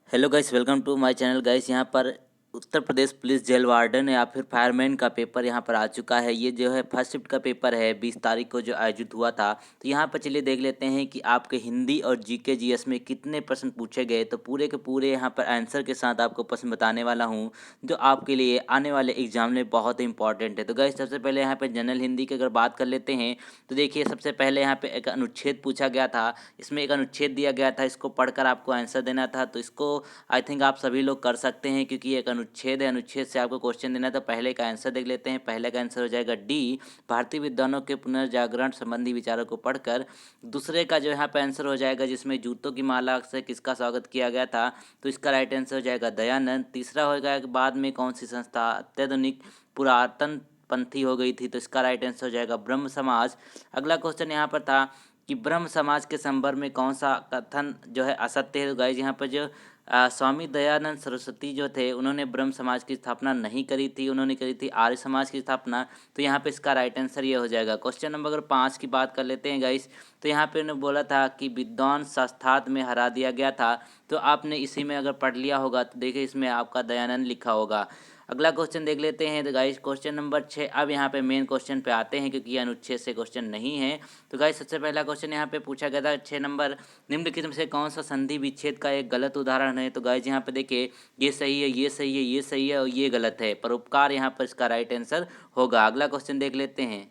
Hello guys, welcome to my channel guys. यहाँ पर Uttar Pradesh police jail warden या फिर फायरमैन का पेपर यहाँ पर आ चुका है। ये जो है फर्स्ट शिफ्ट का पेपर है, 20 तारीख को जो आयोजित हुआ था। तो यहाँ पर चलिए देख लेते हैं कि आपके हिंदी और जीके जीएस में कितने प्रश्न पूछे गए। तो पूरे के पूरे यहाँ पर आंसर के साथ आपको प्रश्न बताने वाला हूँ, जो आपके लिए आने वाले एग्जाम में बहुत ही इंपॉर्टेंट है। तो गाइस सबसे पहले यहाँ पर जनरल हिंदी की अगर बात कर लेते हैं तो देखिए, सबसे पहले यहाँ पे एक अनुच्छेद पूछा गया था। इसमें एक अनुच्छेद दिया गया था, इसको पढ़कर आपको आंसर देना था। तो इसको आई थिंक आप सभी लोग कर सकते हैं, क्योंकि एक अनुच्छेद है, अनुच्छेद से आपको क्वेश्चन देना है। तो पहले का आंसर देख लेते हैं। पहले का आंसर हो जाएगा डी, भारतीय विद्वानों के पुनर्जागरण संबंधी विचारों को पढ़कर। दूसरे का जो यहाँ पे आंसर हो जाएगा, जिसमें जूतों की माला से किसका स्वागत किया गया था, तो इसका राइट आंसर हो जाएगा दयानंद। तीसरा होगा बाद में कौन सी संस्था अत्याधुनिक पुरातन पंथी हो गई थी, तो इसका राइट आंसर हो जाएगा ब्रह्म समाज। अगला क्वेश्चन यहाँ पर था कि ब्रह्म समाज के संदर्भ में कौन सा कथन जो है असत्य है। तो गाइज यहाँ पर जो स्वामी दयानंद सरस्वती जो थे, उन्होंने ब्रह्म समाज की स्थापना नहीं करी थी, उन्होंने करी थी आर्य समाज की स्थापना। तो यहाँ पे इसका राइट आंसर ये हो जाएगा। क्वेश्चन नंबर अगर 5 की बात कर लेते हैं गाइस, तो यहाँ पे उन्होंने बोला था कि विद्वान शास्त्रार्थ में हरा दिया गया था। तो आपने इसी में अगर पढ़ लिया होगा तो देखिए, इसमें आपका दयानंद लिखा होगा। अगला क्वेश्चन देख लेते हैं। तो गाइस क्वेश्चन नंबर 6, अब यहाँ पे मेन क्वेश्चन पे आते हैं, क्योंकि ये अनुच्छेद से क्वेश्चन नहीं है। तो गाइस सबसे पहला क्वेश्चन यहाँ पे पूछा गया था 6 नंबर, निम्नलिखित में से कौन सा संधि विच्छेद का एक गलत उदाहरण है। तो गाइस यहाँ पे देखिए, ये सही है, ये सही है, ये सही है और ये गलत है। परोपकार यहाँ पर इसका राइट आंसर होगा। अगला क्वेश्चन देख लेते हैं।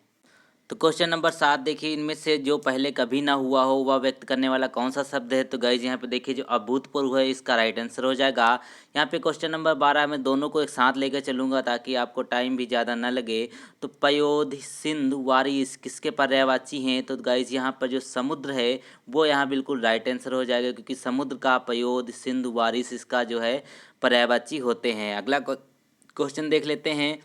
तो क्वेश्चन नंबर 7 देखिए, इनमें से जो पहले कभी ना हुआ हो वह व्यक्त करने वाला कौन सा शब्द है। तो गाइज यहाँ पे देखिए, जो अभूतपूर्व है, इसका राइट आंसर हो जाएगा। यहाँ पे क्वेश्चन नंबर 12 में दोनों को एक साथ लेकर चलूंगा ताकि आपको टाइम भी ज़्यादा ना लगे। तो पयोध सिंध वारिस किसके पर्यायवाची हैं। तो गाइज यहाँ पर जो समुद्र है वो यहाँ बिल्कुल राइट आंसर हो जाएगा, क्योंकि समुद्र का पयोध सिंध वारिस इसका जो है पर्यायवाची होते हैं। अगला क्वेश्चन देख लेते हैं।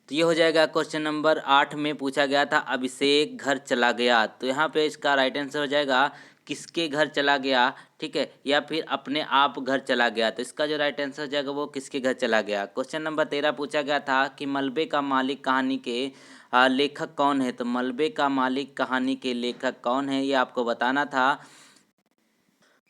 तो ये हो जाएगा क्वेश्चन नंबर 8 में पूछा गया था, अभिषेक घर चला गया। तो यहाँ पे इसका राइट आंसर हो जाएगा किसके घर चला गया, ठीक है, या फिर अपने आप घर चला गया। तो इसका जो राइट आंसर हो जाएगा वो किसके घर चला गया। क्वेश्चन नंबर 13 पूछा गया था कि मलबे का मालिक कहानी के लेखक कौन है। तो मलबे का मालिक कहानी के लेखक कौन है, ये आपको बताना था।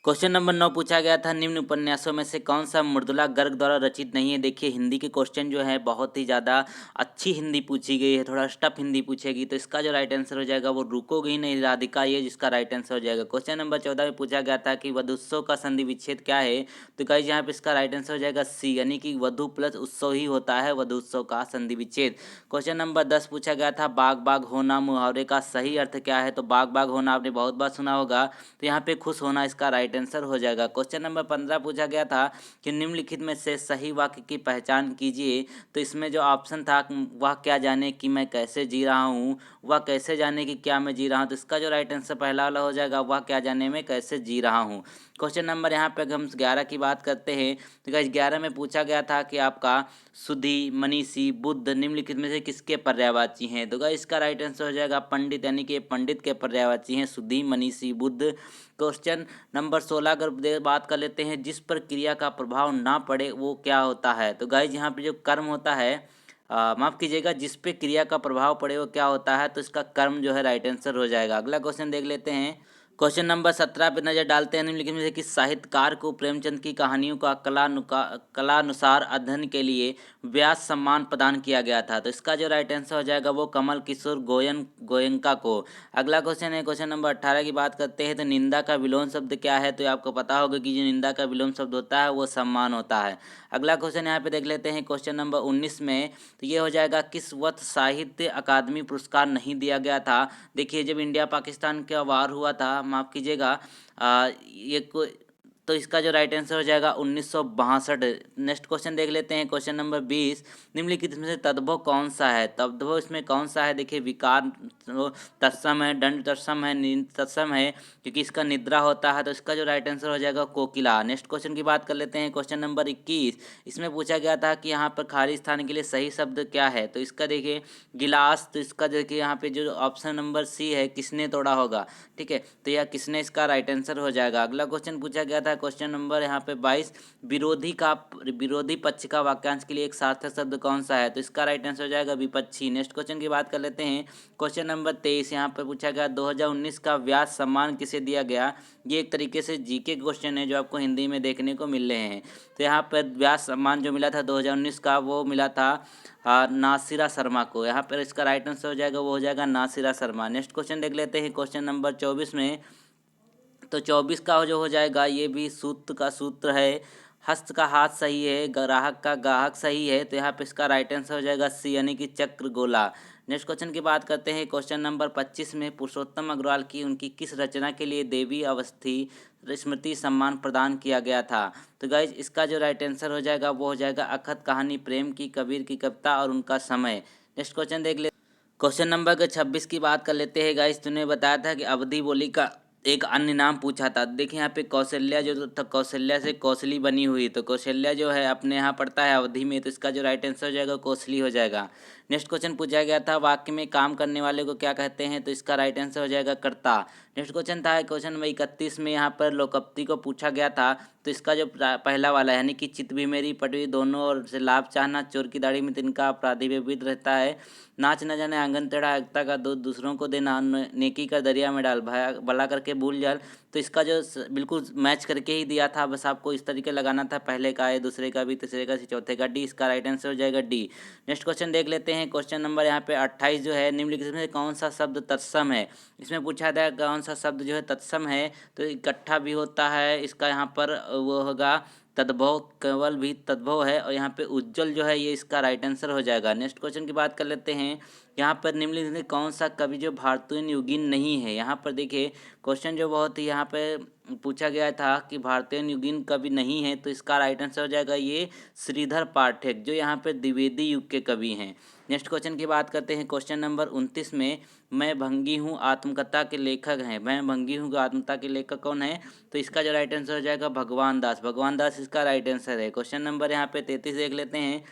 क्वेश्चन नंबर 9 पूछा गया था, निम्न उपन्यासों में से कौन सा मृदुला गर्ग द्वारा रचित नहीं है। देखिए, हिंदी के क्वेश्चन जो है बहुत ही ज़्यादा अच्छी हिंदी पूछी गई है, थोड़ा टफ हिंदी पूछेगी। तो इसका जो राइट आंसर हो जाएगा वो रुकोगी नहीं राधिका, ये जिसका राइट आंसर हो जाएगा। क्वेश्चन नंबर 14 में पूछा गया था कि वधुत्सव का संधि विच्छेद क्या है। तो गाइस यहाँ पे इसका राइट आंसर हो जाएगा सी, यानी कि वधु प्लस उत्सव ही होता है वधुत्सव का संधि विच्छेद। क्वेश्चन नंबर 10 पूछा गया था, बाग बाग होना मुहावरे का सही अर्थ क्या है। तो बाग बाग होना आपने बहुत बार सुना होगा, तो यहाँ पे खुश होना इसका राइट आंसर हो जाएगा। क्वेश्चन नंबर 15 पूछा गया था कि निम्नलिखित में से सही वाक्य की पहचान कीजिए। तो इसमें जो ऑप्शन था, वह क्या जाने कि मैं कैसे जी रहा हूँ, वह कैसे जाने कि क्या मैं जी रहा हूँ। तो इसका जो राइट आंसर पहला वाला हो जाएगा, वह क्या जाने मैं कैसे जी रहा हूँ। क्वेश्चन नंबर यहाँ पे हम 11 की बात करते हैं। तो गाइस 11 में पूछा गया था कि आपका सुधी, मनीषी, बुद्ध निम्नलिखित में से किसके पर्यायवाची हैं। तो गाइस इसका राइट आंसर हो जाएगा पंडित, यानी कि पंडित के पर्यायवाची हैं सुधी, मनीषी, बुद्ध। क्वेश्चन नंबर 16 अगर बात कर लेते हैं, जिस पर क्रिया का प्रभाव ना पड़े वो क्या होता है। तो गाइज यहाँ पे जो कर्म होता है, माफ़ कीजिएगा, जिस पे क्रिया का प्रभाव पड़े वो क्या होता है। तो इसका कर्म जो है राइट आंसर हो जाएगा। अगला क्वेश्चन देख लेते हैं। क्वेश्चन नंबर 17 पे नजर डालते हैं। निम्नलिखित में से किस साहित्यकार को प्रेमचंद की कहानियों का कलानुसार अध्ययन के लिए व्यास सम्मान प्रदान किया गया था। तो इसका जो राइट आंसर हो जाएगा वो कमल किशोर गोयनका को। अगला क्वेश्चन है, क्वेश्चन नंबर 18 की बात करते हैं। तो निंदा का विलोम शब्द क्या है। तो आपको पता होगा कि जो निंदा का विलोम शब्द होता है वो सम्मान होता है। अगला क्वेश्चन यहाँ पे देख लेते हैं, क्वेश्चन नंबर 19 में। तो ये हो जाएगा, किस वर्ष साहित्य अकादमी पुरस्कार नहीं दिया गया था। देखिए, जब इंडिया पाकिस्तान का वार हुआ था, माफ़ कीजिएगा, ये तो इसका जो राइट आंसर हो जाएगा 1962। नेक्स्ट क्वेश्चन देख लेते हैं, क्वेश्चन नंबर 20, निम्नलिखित में से तद्भव कौन सा है। तद्भव इसमें कौन सा है। देखिए, विकार तत्सम है, दंड तत्सम है, नींद तत्सम है, क्योंकि इसका निद्रा होता है। तो इसका जो राइट आंसर हो जाएगा कोकिला। नेक्स्ट क्वेश्चन की बात कर लेते हैं, क्वेश्चन नंबर 21। इसमें पूछा गया था कि यहाँ पर खाली स्थान के लिए सही शब्द क्या है। तो इसका देखिए गिलास, तो इसका देखिए यहाँ पे जो ऑप्शन नंबर सी है, किसने तोड़ा होगा, ठीक है। तो यह किसने इसका राइट आंसर हो जाएगा। अगला क्वेश्चन पूछा गया था, क्वेश्चन नंबर यहाँ पे 22, विरोधी पक्ष का वाक्यांश के लिए एक सार्थक शब्द कौन सा है? तो इसका राइट आंसर हो जाएगा विपक्षी। नेक्स्ट क्वेश्चन की बात कर लेते हैं। क्वेश्चन नंबर 23 यहाँ पे पूछा गया 2019 का व्यास सम्मान किसे दिया गया? ये एक तरीके से जीके क्वेश्चन है जो आपको हिंदी में देखने को मिल रहे हैं। तो यहाँ पर व्यास सम्मान जो मिला था 2019 का, वो मिला था नासिरा शर्मा को। यहाँ पर इसका राइट आंसर हो जाएगा, वो हो जाएगा नासिरा शर्मा। नेक्स्ट क्वेश्चन देख लेते हैं क्वेश्चन नंबर 24 में। तो 24 का जो हो जाएगा, ये भी सूत्र का सूत्र है। हस्त का हाथ सही है, ग्राहक का गाहक सही है, तो यहाँ पे इसका राइट आंसर हो जाएगा सी यानी कि चक्र गोला। नेक्स्ट क्वेश्चन की बात करते हैं। क्वेश्चन नंबर 25 में पुरुषोत्तम अग्रवाल की उनकी किस रचना के लिए देवी अवस्थी स्मृति सम्मान प्रदान किया गया था? तो गाइज इसका जो राइट आंसर हो जाएगा, वो हो जाएगा अखत कहानी, प्रेम की, कबीर की कविता और उनका समय। नेक्स्ट क्वेश्चन देख ले। क्वेश्चन नंबर 26 की बात कर लेते हैं। गाइस तूने बताया था कि अवधि बोली का एक अन्य नाम पूछा था। देखिए यहाँ पे कौशल्या जो था, कौशल्या से कौशली बनी हुई, तो कौशल्या जो है अपने यहाँ पड़ता है अवधि में, तो इसका जो राइट आंसर हो जाएगा कौशली हो जाएगा। नेक्स्ट क्वेश्चन पूछा गया था वाक्य में काम करने वाले को क्या कहते हैं? तो इसका राइट आंसर हो जाएगा कर्ता। नेक्स्ट क्वेश्चन था क्वेश्चन नंबर 31 में, यहाँ पर लोकप्ती को पूछा गया था, तो इसका जो पहला वाला यानी कि चित भी मेरी पटवी दोनों और से लाभ चाहना, चोर की दाढ़ी में तिनका अपराधी विविध रहता है, नाच न जाने आंगन टेढ़ा, एकता का दूध दूसरों को देना, नेकी का दरिया में डाल, भला करके भूल जाल। तो इसका जो बिल्कुल मैच करके ही दिया था, बस आपको इस तरीके लगाना था, पहले का है, दूसरे का भी, तीसरे का, चौथे का डी। इसका राइट आंसर हो जाएगा डी। नेक्स्ट क्वेश्चन देख लेते हैं। क्वेश्चन नंबर यहाँ पे 28 जो है, निम्नलिखित में कौन सा शब्द तत्सम है? इसमें पूछा था कौन सा शब्द जो है तत्सम है, तो इकट्ठा भी होता है, इसका यहाँ पर वो होगा तद्भव, केवल भी तद्भव है, और यहाँ पे उज्जवल जो है ये इसका राइट आंसर हो जाएगा। नेक्स्ट क्वेश्चन की बात कर लेते हैं। यहाँ पर निम्नलिखित में कौन सा कवि जो भारतीय युगीन नहीं है? यहाँ पर देखिए क्वेश्चन जो बहुत ही यहाँ पे पूछा गया था कि भारतीय युगीन कवि नहीं है, तो इसका राइट आंसर हो जाएगा ये श्रीधर पाठक, जो यहाँ पे द्विवेदी युग के कवि हैं। नेक्स्ट क्वेश्चन की बात करते हैं। क्वेश्चन नंबर 29 में, मैं भंगी हूँ आत्मकथा के लेखक हैं, मैं भंगी हूँ आत्मकथा के लेखक कौन है? तो इसका जो राइट आंसर हो जाएगा भगवान दास, भगवान दास इसका राइट आंसर है। क्वेश्चन नंबर यहाँ पे 33 देख लेते हैं।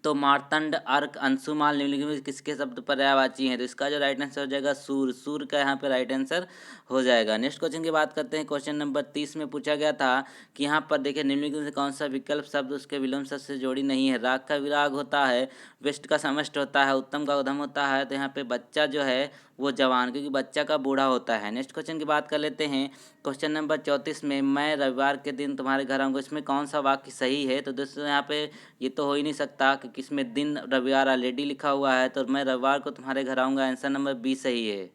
तो मार्तंड, अर्क, अंशुमान निम्नलिखित में किसके शब्द पर्यायवाची हैं? तो इसका जो राइट आंसर हो जाएगा सूर, सूर का यहाँ पे राइट आंसर हो जाएगा। नेक्स्ट क्वेश्चन की बात करते हैं। क्वेश्चन नंबर 30 में पूछा गया था कि यहाँ पर देखिए निम्नलिखित में से कौन सा विकल्प शब्द उसके विलोम शब्द से जोड़ी नहीं है? राग का विराग होता है, वेस्ट का समष्ट होता है, उत्तम का उधम होता है, तो यहाँ पे बच्चा जो है वो जवान, क्योंकि बच्चा का बूढ़ा होता है। नेक्स्ट क्वेश्चन की बात कर लेते हैं। क्वेश्चन नंबर 34 में, मैं रविवार के दिन तुम्हारे घर आऊँगा, इसमें कौन सा वाक्य सही है? तो दोस्तों यहाँ पे ये तो हो ही नहीं सकता क्योंकि इसमें दिन रविवार ऑलरेडी लिखा हुआ है, तो मैं रविवार को तुम्हारे घर आऊँगा, आंसर नंबर बी सही है।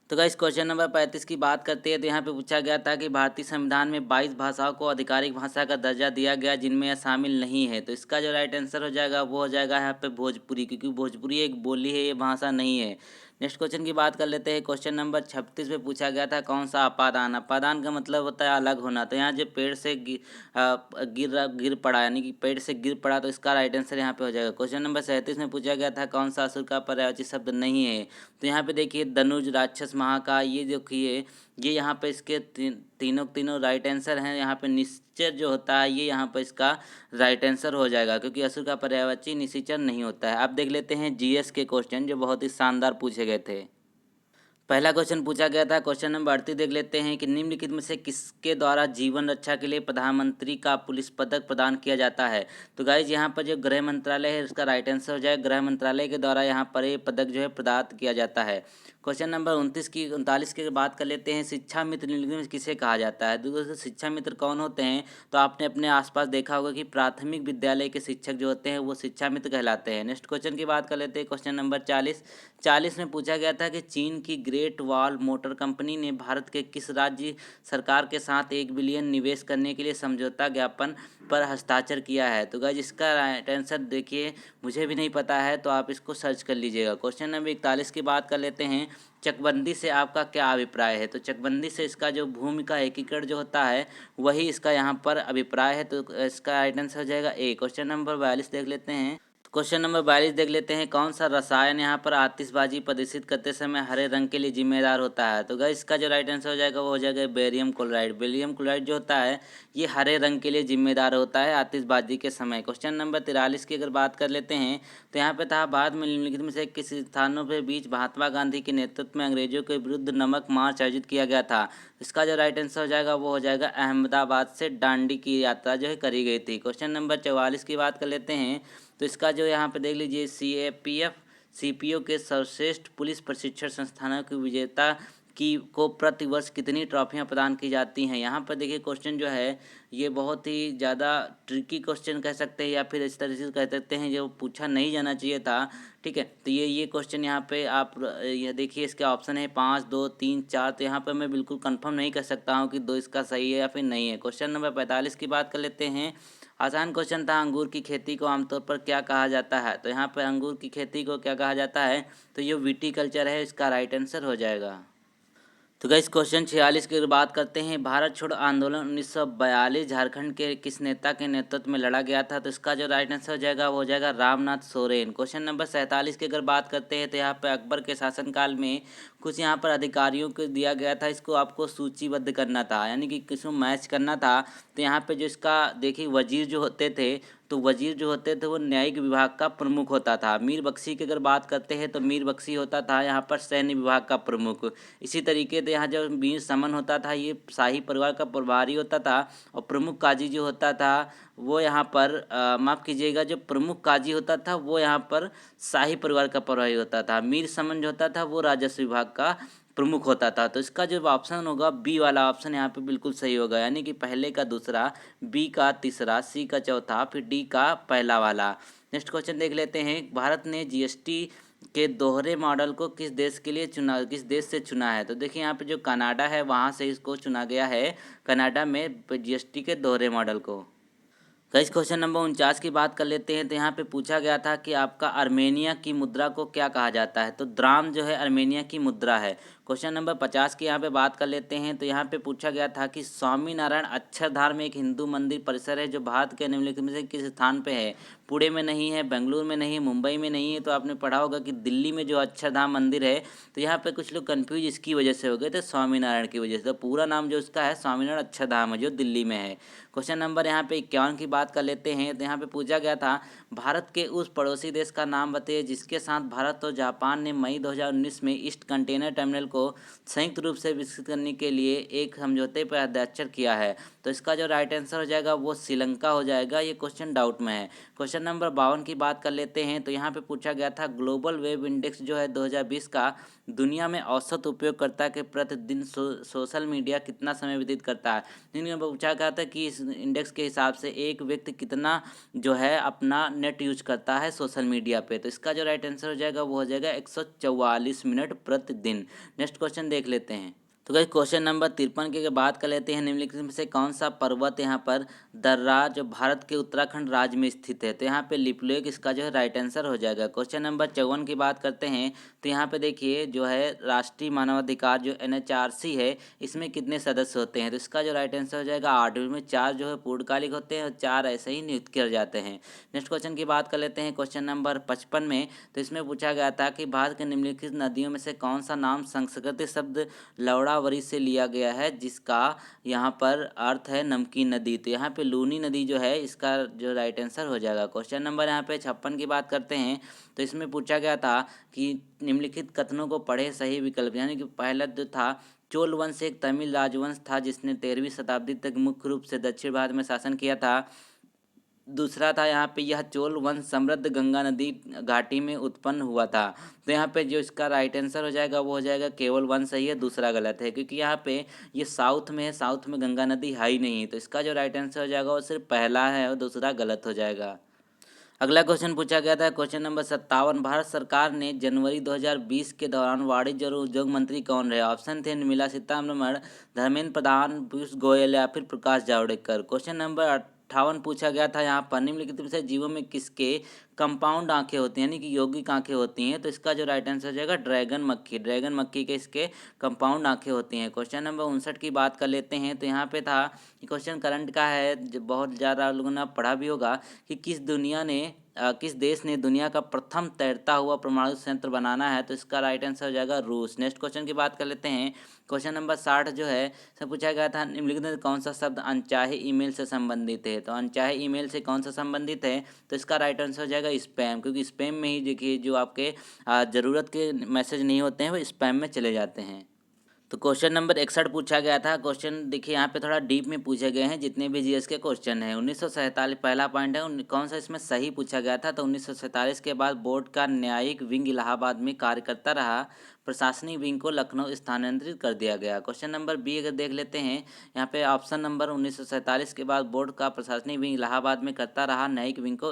तो गाइस क्वेश्चन नंबर 35 की बात करते हैं। तो यहाँ पे पूछा गया था कि भारतीय संविधान में 22 भाषाओं को आधिकारिक भाषा का दर्जा दिया गया जिनमें यह शामिल नहीं है, तो इसका जो राइट आंसर हो जाएगा वो हो जाएगा यहाँ पे भोजपुरी, क्योंकि भोजपुरी एक बोली है, ये भाषा नहीं है। नेक्स्ट क्वेश्चन की बात कर लेते हैं। क्वेश्चन नंबर 36 में पूछा गया था कौन सा अपादान, अपादान का मतलब होता है अलग होना, तो यहाँ जो पेड़ से गिर पड़ा यानी कि पेड़ से गिर पड़ा, तो इसका राइट आंसर यहाँ पे हो जाएगा। क्वेश्चन नंबर 37 में पूछा गया था कौन सा असुर का पर्यायवाची शब्द नहीं है, तो यहाँ पे देखिए धनुज, राक्षस, महाकाय, ये जो किए ये यहाँ पे इसके तीनों राइट आंसर हैं। यहाँ पे निश्चर जो होता है ये यहाँ पे इसका राइट आंसर हो जाएगा, क्योंकि असुर का पर्यायवाची निशाचर नहीं होता है। अब देख लेते हैं जीएस के क्वेश्चन जो बहुत ही शानदार पूछे गए थे। पहला क्वेश्चन पूछा गया था, क्वेश्चन नंबर 38 देख लेते हैं कि निम्नलिखित में से किसके द्वारा जीवन रक्षा के लिए प्रधानमंत्री का पुलिस पदक प्रदान किया जाता है? तो गाइज यहाँ पर जो गृह मंत्रालय है इसका राइट आंसर हो जाएगा गृह मंत्रालय के द्वारा यहाँ पर ये पदक जो है प्रदान किया जाता है। क्वेश्चन नंबर 39 की बात कर लेते हैं। शिक्षा मित्र निम्नलिखित में किसे कहा जाता है? तो दोस्तों शिक्षा मित्र कौन होते हैं? तो आपने अपने आसपास देखा होगा कि प्राथमिक विद्यालय के शिक्षक जो होते हैं वो शिक्षा मित्र कहलाते हैं। नेक्स्ट क्वेश्चन की बात कर लेते हैं। क्वेश्चन नंबर 40 में पूछा गया था कि चीन की ग्रेट वॉल मोटर कंपनी ने भारत के किस राज्य सरकार के साथ 1 बिलियन निवेश करने के लिए समझौता ज्ञापन पर हस्ताक्षर किया है? तो गाइस इसका राइट आंसर देखिए मुझे भी नहीं पता है, तो आप इसको सर्च कर लीजिएगा। क्वेश्चन नंबर 41 की बात कर लेते हैं। चकबंदी से आपका क्या अभिप्राय है? तो चकबंदी से इसका जो भूमि का एकीकरण जो होता है वही इसका यहाँ पर अभिप्राय है, तो इसका राइट आंसर हो जाएगा ए। क्वेश्चन नंबर 42 देख लेते हैं। क्वेश्चन नंबर 42 देख लेते हैं, कौन सा रसायन यहाँ पर आतिशबाजी प्रदर्शित करते समय हरे रंग के लिए जिम्मेदार होता है। तो गाइस इसका जो राइट आंसर हो जाएगा वो हो जाएगा बेरियम क्लोराइड। बेरियम क्लोराइड जो होता है ये हरे रंग के लिए जिम्मेदार होता है आतिशबाजी के समय। क्वेश्चन नंबर 43 की अगर बात कर लेते हैं तो यहाँ पे था, भारत में निम्नलिखित में से किस स्थानों के बीच महात्मा गांधी के नेतृत्व में अंग्रेजों के विरुद्ध नमक मार्च आयोजित किया गया था। इसका जो राइट आंसर हो जाएगा वो हो जाएगा अहमदाबाद से दांडी की यात्रा जो है करी गई थी। क्वेश्चन नंबर 44 की बात कर लेते हैं तो इसका जो यहाँ पे देख लीजिए, CAPF CPO के सर्वश्रेष्ठ पुलिस प्रशिक्षण संस्थानों की विजेता की को प्रतिवर्ष कितनी ट्रॉफियां प्रदान की जाती हैं। यहाँ पर देखिए क्वेश्चन जो है ये बहुत ही ज़्यादा ट्रिकी क्वेश्चन कह सकते हैं या फिर इस तरह से कह सकते हैं जो पूछा नहीं जाना चाहिए था। ठीक है, तो ये क्वेश्चन यहाँ पे आप ये देखिए, इसके ऑप्शन है 5, 2, 3, 4। तो यहाँ पर मैं बिल्कुल कंफर्म नहीं कर सकता हूँ कि 2 इसका सही है या फिर नहीं है। क्वेश्चन नंबर 45 की बात कर लेते हैं। आसान क्वेश्चन था, अंगूर की खेती को आमतौर पर क्या कहा जाता है। तो यहाँ पर अंगूर की खेती को क्या कहा जाता है, तो ये विटीकल्चर है, इसका राइट आंसर हो जाएगा। तो गाइस क्वेश्चन 46 की बात करते हैं, भारत छोड़ो आंदोलन 1942 झारखंड के किस नेता के नेतृत्व में लड़ा गया था। तो इसका जो राइट आंसर हो जाएगा वो हो जाएगा रामनाथ सोरेन। क्वेश्चन नंबर 47 की अगर बात करते हैं तो यहाँ पे अकबर के शासनकाल में कुछ यहाँ पर अधिकारियों को दिया गया था, इसको आपको सूचीबद्ध करना था, यानी कि किसको मैच करना था। तो यहाँ पे जो इसका देखिए वजीर जो होते थे, तो वजीर जो होते थे वो न्यायिक विभाग का प्रमुख होता था। मीर बख्शी की अगर बात करते हैं तो मीर बख्शी होता था यहाँ पर सैन्य विभाग का प्रमुख। इसी तरीके से यहाँ जो मीर समन होता था ये शाही परिवार का प्रभारी होता था। और प्रमुख काजी जो होता था वो यहाँ पर माफ़ कीजिएगा, जो प्रमुख काजी होता था वो यहाँ पर शाही परिवार का प्रभारी होता था। मीर समन जो होता था वो राजस्व विभाग का प्रमुख होता था। तो इसका जो ऑप्शन होगा बी वाला ऑप्शन यहाँ पे बिल्कुल सही होगा, यानी कि पहले का दूसरा, बी का तीसरा, सी का चौथा, फिर डी का पहला वाला। नेक्स्ट क्वेश्चन देख लेते हैं, भारत ने GST के दोहरे मॉडल को किस देश के लिए चुना, किस देश से चुना है। तो देखिए यहाँ पे जो कनाडा है वहाँ से इसको चुना गया है, कनाडा में GST के दोहरे मॉडल को। गाइस क्वेश्चन नंबर 49 की बात कर लेते हैं। तो यहाँ पे पूछा गया था कि आपका अर्मेनिया की मुद्रा को क्या कहा जाता है। तो द्राम जो है अर्मेनिया की मुद्रा है। क्वेश्चन नंबर 50 की यहाँ पे बात कर लेते हैं। तो यहाँ पे पूछा गया था कि स्वामीनारायण अक्षरधाम में एक हिंदू मंदिर परिसर है जो भारत के निम्नलिखित में से किस स्थान पे है। पुणे में नहीं है, बेंगलुरु में नहीं है, मुंबई में नहीं है। तो आपने पढ़ा होगा कि दिल्ली में जो अक्षरधाम मंदिर है। तो यहाँ पे कुछ लोग कन्फ्यूज इसकी वजह से हो गए थे, स्वामीनारायण की वजह से। तो पूरा नाम जो उसका है स्वामीनारायण अक्षरधाम है जो दिल्ली में है। क्वेश्चन नंबर यहाँ पे 51 की बात कर लेते हैं। तो यहाँ पे पूछा गया था, भारत के उस पड़ोसी देश का नाम बताइए जिसके साथ भारत और जापान ने मई 2019 में ईस्ट कंटेनर टर्मिनल को संयुक्त रूप से विकसित करने के लिए एक समझौते पर हस्ताक्षर किया है। तो इसका जो राइट आंसर हो जाएगा वो श्रीलंका हो जाएगा। ये क्वेश्चन डाउट में है। क्वेश्चन नंबर 52 की बात कर लेते हैं। तो यहाँ पे पूछा गया था, ग्लोबल वेब इंडेक्स जो है 2020 का दुनिया में औसत उपयोगकर्ता के प्रतिदिन सोशल मीडिया कितना समय व्यतीत करता है। जिनमें पूछा गया था कि इस इंडेक्स के हिसाब से एक व्यक्ति कितना जो है अपना नेट यूज करता है सोशल मीडिया पे। तो इसका जो राइट आंसर हो जाएगा वो हो जाएगा 144 मिनट प्रतिदिन। नेक्स्ट क्वेश्चन देख लेते हैं। तो गाइस क्वेश्चन नंबर 53 की बात कर लेते हैं, निम्नलिखित में से कौन सा पर्वत यहाँ पर दर्रा जो भारत के उत्तराखंड राज्य में स्थित है। तो यहाँ पे लिपुलेख इसका जो है राइट आंसर हो जाएगा। क्वेश्चन नंबर 54 की बात करते हैं। तो यहाँ पे देखिए जो है राष्ट्रीय मानवाधिकार जो NHRC है इसमें कितने सदस्य होते हैं। तो इसका जो राइट आंसर हो जाएगा 8, में 4 जो है पूर्णकालिक होते हैं और 4 ऐसे ही नियुक्त किए जाते हैं। नेक्स्ट क्वेश्चन की बात कर लेते हैं, क्वेश्चन नंबर 55 में। तो इसमें पूछा गया था कि भारत के निम्नलिखित नदियों में से कौन सा नाम संस्कृत शब्द लौड़ावरी से लिया गया है जिसका यहाँ पर अर्थ है नमकीन नदी। तो यहाँ पे लूनी नदी जो है इसका जो राइट आंसर हो जाएगा। क्वेश्चन नंबर यहाँ पे 56 की बात करते हैं। तो इसमें पूछा गया था कि निम्नलिखित कथनों को पढ़े सही विकल्प, यानी कि पहला जो था, चोल वंश एक तमिल राजवंश था जिसने 13वीं शताब्दी तक मुख्य रूप से दक्षिण भारत में शासन किया था। दूसरा था यहाँ पे, यह चोल वंश समृद्ध गंगा नदी घाटी में उत्पन्न हुआ था। तो यहाँ पे जो इसका राइट आंसर हो जाएगा वो हो जाएगा केवल वंश सही है, दूसरा गलत है क्योंकि यहाँ पे ये साउथ में है, साउथ में गंगा नदी है ही नहीं। तो इसका जो राइट आंसर हो जाएगा वो सिर्फ पहला है और दूसरा गलत हो जाएगा। अगला क्वेश्चन पूछा गया था, क्वेश्चन नंबर 57, भारत सरकार ने जनवरी 2020 के दौरान वाणिज्य और उद्योग मंत्री कौन रहे। ऑप्शन थे निर्मला सीतारमण, धर्मेंद्र प्रधान, पीयूष गोयल या फिर प्रकाश जावड़ेकर। क्वेश्चन नंबर 58 पूछा गया था, यहाँ पर निम्नलिखित में से जीवों में किसके कंपाउंड आंखें होती हैं, यानी कि यौगिक आंखें होती हैं। तो इसका जो राइट आंसर हो जाएगा ड्रैगन मक्खी। ड्रैगन मक्खी के इसके कंपाउंड आंखें होती हैं। क्वेश्चन नंबर 59 की बात कर लेते हैं। तो यहाँ पे था, क्वेश्चन करंट का है, बहुत ज़्यादा लोगों ने पढ़ा भी होगा कि किस दुनिया ने किस देश ने दुनिया का प्रथम तैरता हुआ परमाणु संयंत्र बनाना है? तो इसका राइट आंसर हो जाएगा रूस। नेक्स्ट क्वेश्चन की बात कर लेते हैं। क्वेश्चन नंबर 60 जो है से पूछा गया था, निम्नलिखित में कौन सा शब्द अनचाहे ईमेल से संबंधित है? तो अनचाहे ईमेल से कौन सा संबंधित है? तो इसका राइट आंसर हो जाएगा स्पैम, क्योंकि स्पैम में ही देखिए जो आपके ज़रूरत के मैसेज नहीं होते हैं वो स्पैम में चले जाते हैं। तो क्वेश्चन नंबर 61 पूछा गया था। क्वेश्चन देखिए यहाँ पे थोड़ा डीप में पूछे गए हैं जितने भी जीएस के क्वेश्चन हैं। 1947 पहला पॉइंट है, कौन सा इसमें सही पूछा गया था? तो 1947 के बाद बोर्ड का न्यायिक विंग इलाहाबाद में कार्य करता रहा, प्रशासनिक विंग को लखनऊ स्थानांतरित कर दिया गया। क्वेश्चन नंबर बी अगर देख लेते हैं, यहाँ पे ऑप्शन नंबर 1947 के बाद बोर्ड का प्रशासनिक विंग इलाहाबाद में करता रहा, न्यायिक विंग को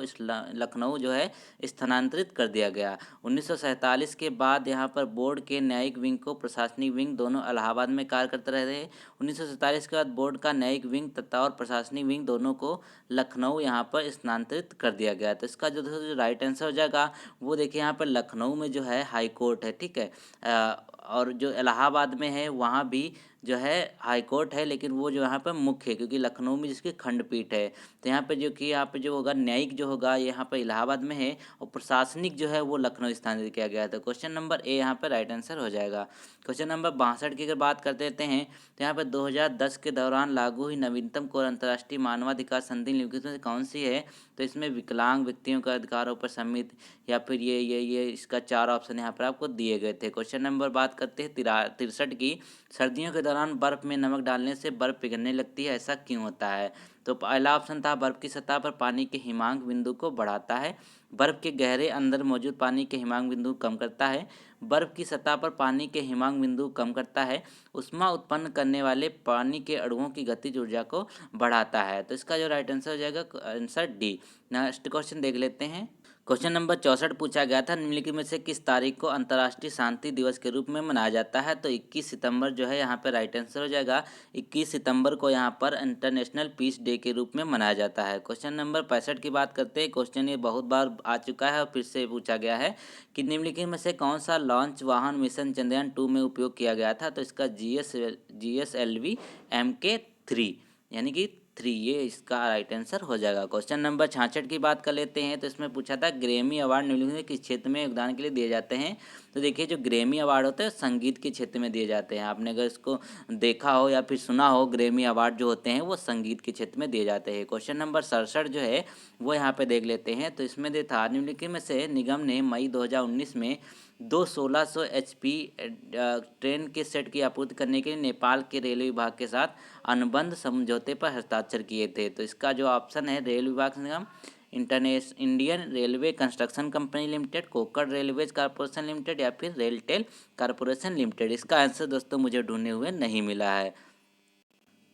लखनऊ जो है स्थानांतरित कर दिया गया। 1947 के बाद यहाँ पर बोर्ड के न्यायिक विंग को प्रशासनिक विंग दोनों इलाहाबाद में कार्य करते रहे। 1947 के बाद बोर्ड का न्यायिक विंग तथा और प्रशासनिक विंग दोनों को लखनऊ यहाँ पर स्थानांतरित कर दिया गया। तो इसका जो राइट आंसर हो जाएगा वो देखिए यहाँ पर लखनऊ में जो है हाई कोर्ट है, ठीक है। और जो इलाहाबाद में है वहाँ भी जो है हाई कोर्ट है, लेकिन वो जो यहाँ पर मुख्य है, क्योंकि लखनऊ में जिसकी खंडपीठ है। तो यहाँ पे जो कि यहाँ पे जो होगा न्यायिक जो होगा यहाँ पर इलाहाबाद में है, और प्रशासनिक जो है वो लखनऊ स्थानांतरित किया गया है। तो क्वेश्चन नंबर ए यहाँ पर राइट आंसर हो जाएगा। क्वेश्चन नंबर 62 की अगर बात कर देते हैं, तो यहाँ पर 2010 के दौरान लागू हुई नवीनतम कोर अंतर्राष्ट्रीय मानवाधिकार संधि निम्नलिखित में से कौन सी है? तो इसमें विकलांग व्यक्तियों के अधिकारों पर सम्मित, या फिर ये इसका 4 ऑप्शन यहाँ पर आपको दिए गए थे। क्वेश्चन नंबर बात करते हैं 63 की, सर्दियों के दौरान बर्फ में नमक डालने से बर्फ पिघलने लगती है, ऐसा क्यों होता है? तो पहला ऑप्शन था बर्फ की सतह पर पानी के हिमांक बिंदु को बढ़ाता है, बर्फ के गहरे अंदर मौजूद पानी के हिमांक बिंदु कम करता है, बर्फ की सतह पर पानी के हिमांक बिंदु कम करता है, उष्मा उत्पन्न करने वाले पानी के अणुओं की गतिज ऊर्जा को बढ़ाता है। तो इसका जो राइट आंसर हो जाएगा आंसर डी। नेक्स्ट क्वेश्चन देख लेते हैं। क्वेश्चन नंबर 64 पूछा गया था, निम्नलिखित में से किस तारीख को अंतर्राष्ट्रीय शांति दिवस के रूप में मनाया जाता है? तो 21 सितंबर जो है यहाँ पर राइट आंसर हो जाएगा। 21 सितंबर को यहाँ पर इंटरनेशनल पीस डे के रूप में मनाया जाता है। क्वेश्चन नंबर 65 की बात करते हैं। क्वेश्चन ये बहुत बार आ चुका है और फिर से पूछा गया है कि निम्नलिखित में से कौन सा लॉन्च वाहन मिशन चंद्रयान 2 में उपयोग किया गया था? तो इसका GSLV Mk3 यानी कि 3, ये इसका राइट आंसर हो जाएगा। क्वेश्चन नंबर 66 की बात कर लेते हैं। तो इसमें पूछा था ग्रैमी अवार्ड निम्नलिखित में किस क्षेत्र में योगदान के लिए दिए जाते हैं? तो देखिए जो ग्रैमी अवार्ड होते हैं संगीत के क्षेत्र में दिए जाते हैं। आपने अगर इसको देखा हो या फिर सुना हो, ग्रैमी अवार्ड जो होते हैं वो संगीत के क्षेत्र में दिए जाते हैं। क्वेश्चन नंबर 67 जो है वो यहाँ पे देख लेते हैं। तो इसमें दे था, निम्नलिखित में से निगम ने मई 2019 में 1600 HP ट्रेन के सेट की आपूर्ति करने के लिए नेपाल के रेलवे विभाग के साथ अनुबंध समझौते पर हस्ताक्षर किए थे। तो इसका जो ऑप्शन है रेल विभाग निगम, Indian Railway Construction Company Limited, Konkan Railways Corporation Limited, या फिर रेलटेल कॉरपोरेशन लिमिटेड। इसका आंसर दोस्तों मुझे ढूंढने हुए नहीं मिला है।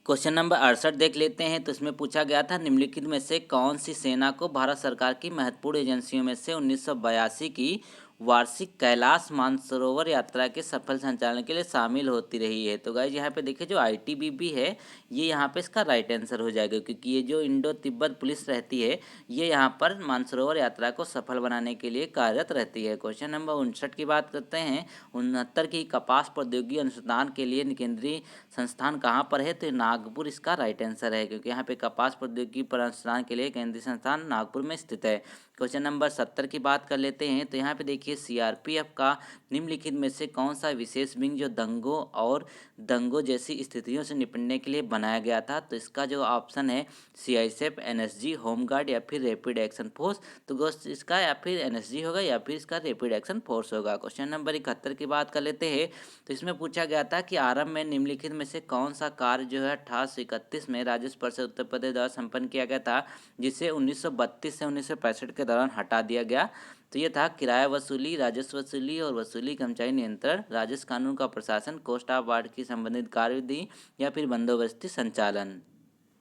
क्वेश्चन नंबर 68 देख लेते हैं। तो इसमें पूछा गया था, निम्नलिखित में से कौन सी सेना को भारत सरकार की महत्वपूर्ण एजेंसियों में से 1982 की वार्षिक कैलाश मानसरोवर यात्रा के सफल संचालन के लिए शामिल होती रही है? तो गाइज यहाँ पे देखिए जो ITBP है ये यहाँ पे इसका राइट आंसर हो जाएगा, क्योंकि ये जो इंडो तिब्बत पुलिस रहती है ये यहाँ पर मानसरोवर यात्रा को सफल बनाने के लिए कार्यरत रहती है। क्वेश्चन नंबर 59 की बात करते हैं। 69 की कपास प्रौद्योगिकी अनुसंधान के लिए केंद्रीय संस्थान कहाँ पर है? तो नागपुर इसका राइट आंसर है, क्योंकि यहाँ पे कपास प्रौद्योगिकी पर अनुसंधान के लिए केंद्रीय संस्थान नागपुर में स्थित है। क्वेश्चन नंबर 70 की बात कर लेते हैं। तो यहाँ पे देखिए CRPF का निम्नलिखित में से कौन सा विशेष विंग जो दंगों जैसी स्थितियों से निपटने के लिए बनाया गया था? तो इसका जो ऑप्शन है CISF, NSG, होमगार्ड, या फिर रैपिड एक्शन फोर्स। तो दोस्त इसका या फिर NSG होगा या फिर इसका रैपिड एक्शन फोर्स होगा। क्वेश्चन नंबर 71 की बात कर लेते हैं। तो इसमें पूछा गया था कि आरंभ में निम्नलिखित में से कौन सा कार्य जो है 1831 में राजस्व परिषद उत्तर प्रदेश द्वारा संपन्न किया गया था, जिसे 1932 से 1965 के दौरान हटा दिया गया? तो ये था किराया वसूली, राजस्व वसूली और वसूली, कर्मचारी नियंत्रण, राजस्व कानून का प्रशासन, कोस्ट ऑफ वार्ड की संबंधित कार्यविधि, या फिर बंदोबस्ती संचालन।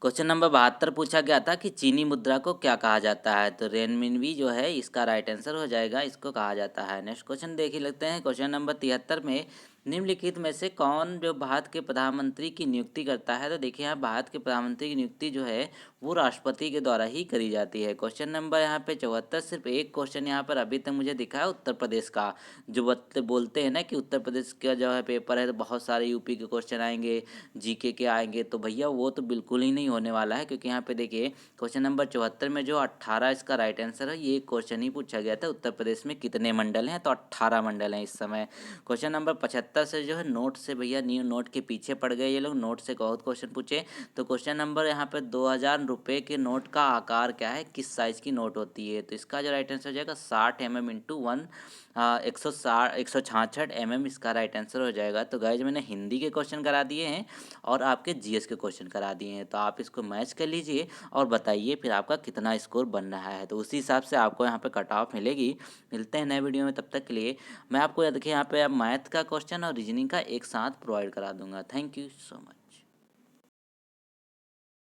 क्वेश्चन नंबर 72 पूछा गया था कि चीनी मुद्रा को क्या कहा जाता है? तो रेनमिनवी जो है इसका राइट आंसर हो जाएगा, इसको कहा जाता है। नेक्स्ट क्वेश्चन देख ही लेते हैं। क्वेश्चन नंबर 73 में निम्नलिखित में से कौन जो भारत के प्रधानमंत्री की नियुक्ति करता है? तो देखिए यहाँ भारत के प्रधानमंत्री की नियुक्ति जो है वो राष्ट्रपति के द्वारा ही करी जाती है। क्वेश्चन नंबर यहाँ पे 74, सिर्फ एक क्वेश्चन यहाँ पर अभी तक मुझे दिखा है उत्तर प्रदेश का। जो बोलते हैं ना कि उत्तर प्रदेश का जो है पेपर है तो बहुत सारे यूपी के क्वेश्चन आएंगे, जीके के आएंगे, तो भैया वो तो बिल्कुल ही नहीं होने वाला है, क्योंकि यहाँ पे देखिए क्वेश्चन नंबर 74 में जो 18 इसका राइट आंसर है, ये क्वेश्चन ही पूछा गया था उत्तर प्रदेश में कितने मंडल हैं, तो 18 मंडल हैं इस समय। क्वेश्चन नंबर 75 से जो है नोट से भैया न्यू नोट के पीछे पड़ गए ये लोग, नोट से बहुत क्वेश्चन पूछे। तो क्वेश्चन नंबर यहाँ पे 2000 रुपये के नोट का आकार क्या है, किस साइज की नोट होती है? तो इसका जो राइट आंसर हो जाएगा 60 mm इंटू 166 mm इसका राइट आंसर हो जाएगा। तो गाइज मैंने हिंदी के क्वेश्चन करा दिए हैं और आपके जीएस के क्वेश्चन करा दिए हैं, तो आप इसको मैच कर लीजिए और बताइए फिर आपका कितना स्कोर बन रहा है, तो उसी हिसाब से आपको यहाँ पे कट ऑफ मिलेगी। मिलते हैं नए वीडियो में, तब तक के लिए मैं आपको देखिए यहाँ पे मैथ का क्वेश्चन और रीजनिंग का एक साथ प्रोवाइड करा दूंगा। Thank you so much.